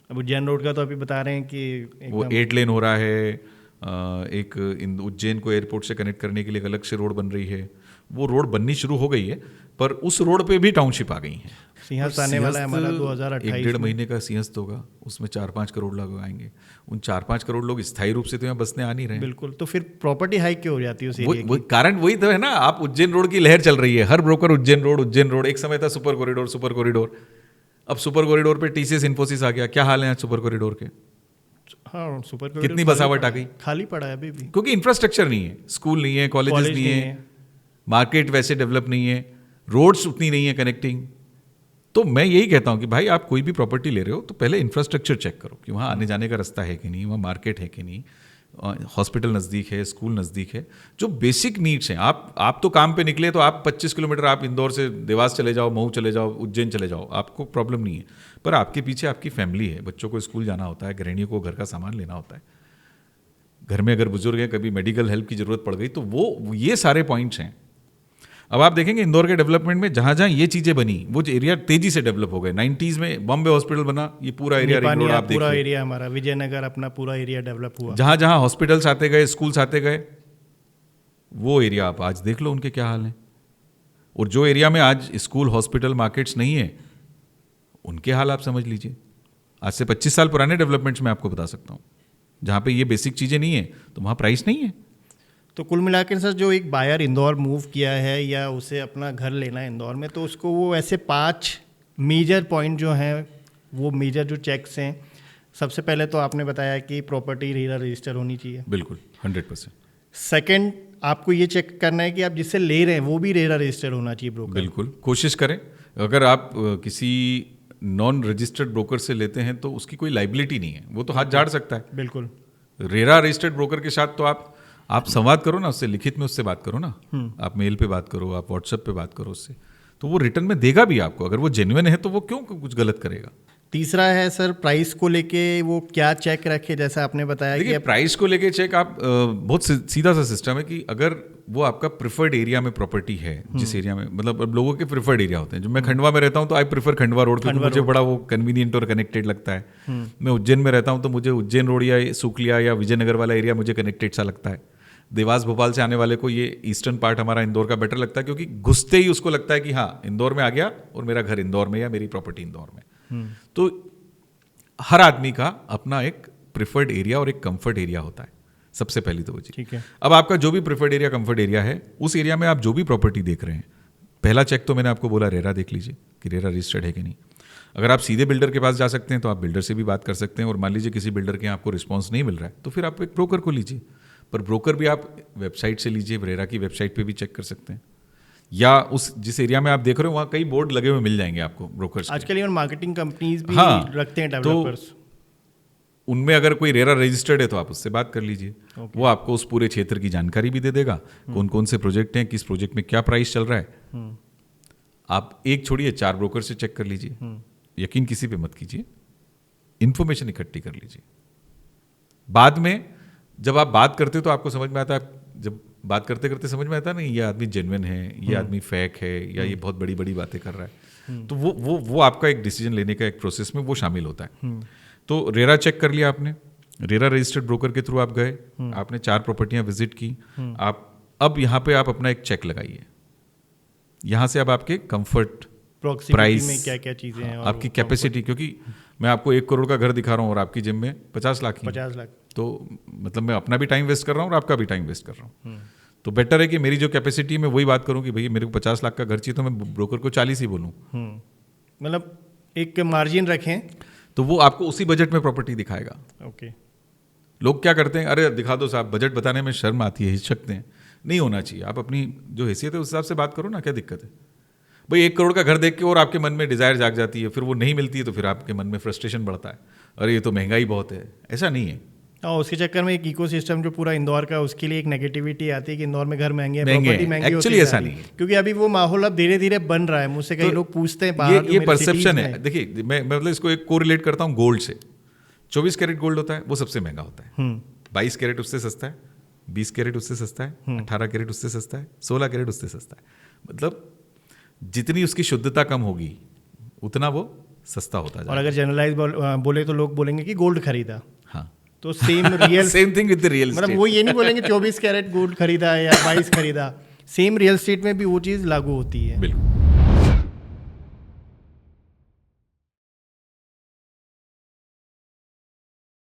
अब उज्जैन रोड का तो अभी बता रहे हैं कि वो 8 लेन हो रहा है। एक उज्जैन को एयरपोर्ट से कनेक्ट करने के लिए एक अलग से रोड बन रही है। वो रोड बननी शुरू हो गई है, पर उस रोड पे भी टाउनशिप आ गई है। सिंहस्थ आने वाला है हमारा 2028 1-1.5 महीने का सिंहस्थ होगा, उसमें 4-5 करोड़ लोग आएंगे। उन 4-5 करोड़ लोग स्थायी रूप से तो यहाँ बसने आ नहीं रहे हैं। बिल्कुल, तो फिर प्रॉपर्टी हाइक क्यों हो जाती है उस एरिया की? वो कारण वही तो है ना, आप उज्जैन रोड की लहर चल रही है, हर ब्रोकर उज्जैन रोड। एक समय था सुपर कॉरिडोर। अब सुपर कॉरिडोर पे टीसीएस इन्फोसिस आ गया। क्या हाल है आज सुपर कॉरिडोर के? हाँ, सुपर कॉरिडोर कितनी बसावट आ गई? खाली पड़ा है अभी भी, क्योंकि इंफ्रास्ट्रक्चर नहीं है, स्कूल नहीं है, कॉलेजेस नहीं है, मार्केट वैसे डेवलप नहीं है, रोड्स उतनी नहीं है कनेक्टिंग। तो मैं यही कहता हूँ कि भाई आप कोई भी प्रॉपर्टी ले रहे हो तो पहले इंफ्रास्ट्रक्चर चेक करो कि वहाँ आने जाने का रास्ता है कि नहीं, वहाँ मार्केट है कि नहीं, हॉस्पिटल नज़दीक है, स्कूल नज़दीक है, जो बेसिक नीड्स हैं। आप तो काम पे निकले तो आप 25 किलोमीटर आप इंदौर से देवास चले जाओ, मऊ चले जाओ, उज्जैन चले जाओ, आपको प्रॉब्लम नहीं है। पर आपके पीछे आपकी फैमिली है, बच्चों को स्कूल जाना होता है, गृहिणियों को घर का सामान लेना होता है, घर में अगर बुजुर्ग है, कभी मेडिकल हेल्प की ज़रूरत पड़ गई, तो वो ये सारे पॉइंट्स हैं। अब आप देखेंगे इंदौर के डेवलपमेंट में जहाँ जहाँ ये चीज़ें बनी, वो एरिया तेजी से डेवलप हो गए। 90s में बॉम्बे हॉस्पिटल बना, ये पूरा एरिया रिंग रोड आप देखिए, पूरा एरिया हमारा विजयनगर अपना पूरा एरिया डेवलप हुआ। जहाँ जहाँ हॉस्पिटल्स आते गए, स्कूल्स आते गए, वो एरिया आप आज देख लो उनके क्या हाल हैं। और जो एरिया में आज स्कूल, हॉस्पिटल, मार्केट्स नहीं है, उनके हाल आप समझ लीजिए। आज से 25 साल पुराने डेवलपमेंट्स में आपको बता सकता हूँ, जहाँ पे ये बेसिक चीज़ें नहीं है तो वहाँ प्राइस नहीं है। तो कुल मिलाकर सर, जो एक बायर इंदौर मूव किया है या उसे अपना घर लेना है इंदौर में, तो उसको वो ऐसे 5 मेजर पॉइंट जो हैं, वो मेजर जो चेक्स हैं, सबसे पहले तो आपने बताया कि प्रॉपर्टी रेरा रजिस्टर होनी चाहिए। बिल्कुल 100%। सेकंड, आपको ये चेक करना है कि आप जिससे ले रहे हैं वो भी रेरा रजिस्टर होना चाहिए ब्रोकर। बिल्कुल कोशिश करें। अगर आप किसी नॉन रजिस्टर्ड ब्रोकर से लेते हैं तो उसकी कोई लाइबिलिटी नहीं है, वो तो हाथ झाड़ सकता है। बिल्कुल। रेरा रजिस्टर्ड ब्रोकर के साथ तो आप संवाद करो ना उससे, लिखित में उससे बात करो ना, आप मेल पे बात करो, आप व्हाट्सएप पे बात करो उससे, तो वो रिटर्न में देगा भी आपको। अगर वो जेन्युइन है तो वो क्यों कुछ गलत करेगा। तीसरा है सर, प्राइस को लेके वो क्या चेक रखे, जैसा आपने बताया कि प्राइस को लेके चेक आप बहुत सीधा सा सिस्टम है कि अगर वो आपका प्रिफर्ड एरिया में प्रॉपर्टी है, जिस एरिया में, मतलब अब लोगों के प्रिफर्ड एरिया होते हैं। जो मैं खंडवा में रहता हूँ तो आई प्रिफर खंडवा रोड, क्योंकि मुझे बड़ा वो कन्वीनियंट और कनेक्टेड लगता है। मैं उज्जैन में रहता हूँ तो मुझे उज्जैन रोड या सुकलिया या विजयनगर वाला एरिया मुझे कनेक्टेड सा लगता है। देवास भोपाल से आने वाले को ये ईस्टर्न पार्ट हमारा इंदौर का बेटर लगता है, क्योंकि घुसते ही उसको लगता है कि हाँ इंदौर में आ गया और मेरा घर इंदौर में या मेरी प्रॉपर्टी इंदौर में। तो हर आदमी का अपना एक प्रिफर्ड एरिया और एक कंफर्ट एरिया होता है, सबसे पहली तो वो चीज़। ठीक है। अब आपका जो भी प्रिफर्ड एरिया, कंफर्ट एरिया है, उस एरिया में आप जो भी प्रॉपर्टी देख रहे हैं, पहला चेक तो मैंने आपको बोला रेरा देख लीजिए कि रेरा रजिस्टर्ड है कि नहीं। अगर आप सीधे बिल्डर के पास जा सकते हैं तो आप बिल्डर से भी बात कर सकते हैं, और मान लीजिए किसी बिल्डर के यहाँ आपको रिस्पॉन्स नहीं मिल रहा है तो फिर आप एक ब्रोकर को लीजिए। पर ब्रोकर भी आप वेबसाइट से लीजिए, रेरा की वेबसाइट पे भी चेक कर सकते हैं, या उस जिस एरिया में आप देख रहे हो वहाँ कई बोर्ड लगे हुए मिल जाएंगे आपको ब्रोकर्स। आजकल इवन मार्केटिंग कंपनीज भी रखते हैं तो डेवलपर्स, उनमें अगर कोई रेरा रजिस्टर्ड है तो आप उससे बात कर लीजिए। वो आपको उस पूरे क्षेत्र की जानकारी भी दे देगा, कौन कौन से प्रोजेक्ट हैं, किस प्रोजेक्ट में क्या प्राइस चल रहा है। आप एक छोड़िए, 4 ब्रोकर से चेक कर लीजिए। यकीन किसी पे मत कीजिए, इन्फॉर्मेशन इकट्ठी कर लीजिए। बाद में जब आप बात करते हो तो आपको समझ में आता है, जब बात करते करते समझ में आता है नहीं ये आदमी जेन्युइन है, ये आदमी फेक है, या ये बहुत बड़ी बड़ी बातें कर रहा है। तो वो आपका एक डिसीजन लेने का एक प्रोसेस में वो शामिल होता है। तो रेरा चेक कर लिया आपने, रेरा रजिस्टर्ड ब्रोकर के थ्रू आप गए, आपने 4 प्रॉपर्टियां विजिट की। आप अब यहाँ पे आप अपना एक चेक लगाइए। यहाँ से अब आपके कंफर्ट, प्राइस में क्या क्या चीज़ें हैं, आपकी कैपेसिटी, क्योंकि मैं आपको 1 करोड़ का घर दिखा रहा हूँ और आपकी जिम में 50 लाख ही, 50 लाख, तो मतलब मैं अपना भी टाइम वेस्ट कर रहा हूँ और आपका भी टाइम वेस्ट कर रहा हूँ। तो बेटर है कि मेरी जो कैपेसिटी है मैं वही बात करूँ कि भैया मेरे को 50 लाख का घर चाहिए तो मैं ब्रोकर को 40 ही बोलूँ। मतलब एक मार्जिन रखें तो वो आपको उसी बजट में प्रॉपर्टी दिखाएगा। ओके। लोग क्या करते हैं, अरे दिखा दो साहब, बजट बताने में शर्म आती है, हिचकते हैं। नहीं होना चाहिए, आप अपनी जो हैसियत है उस हिसाब से बात करो ना, क्या दिक्कत है भाई। 1 करोड़ का घर देख के और आपके मन में डिजायर जाग जाती है, फिर वो नहीं मिलती है तो फिर आपके मन में फ्रस्ट्रेशन बढ़ता है, अरे ये तो महंगाई बहुत है। ऐसा नहीं है। और उसके चक्कर में एक इकोसिस्टम जो पूरा इंदौर का, उसके लिए एक नेगेटिविटी आती है कि इंदौर में घर महंगे हैं, प्रॉपर्टी महंगी होती है। एक्चुअली ऐसा नहीं है, क्योंकि अभी वो माहौल अब धीरे धीरे बन रहा है। मुझसे कई लोग पूछते हैं बाहर, ये परसेप्शन है। देखिए मैं मतलब इसको एक कोरिलेट करता हूँ गोल्ड से। 24 कैरेट गोल्ड होता है वो सबसे महंगा होता है, 22 कैरेट उससे सस्ता है, 20 कैरेट उससे सस्ता है, 18 कैरेट उससे सस्ता है, 16 कैरेट उससे सस्ता है। मतलब जितनी उसकी शुद्धता कम होगी उतना वो सस्ता होता और जाएगा। अगर जनरलाइज बोले तो लोग बोलेंगे कि गोल्ड खरीदा, हाँ, तो same real same thing with the real मतलब वो ये नहीं बोलेंगे 24 कैरेट गोल्ड खरीदा है या 22 खरीदा, सेम रियल एस्टेट में भी वो चीज़ लागू होती है। बिल्कुल।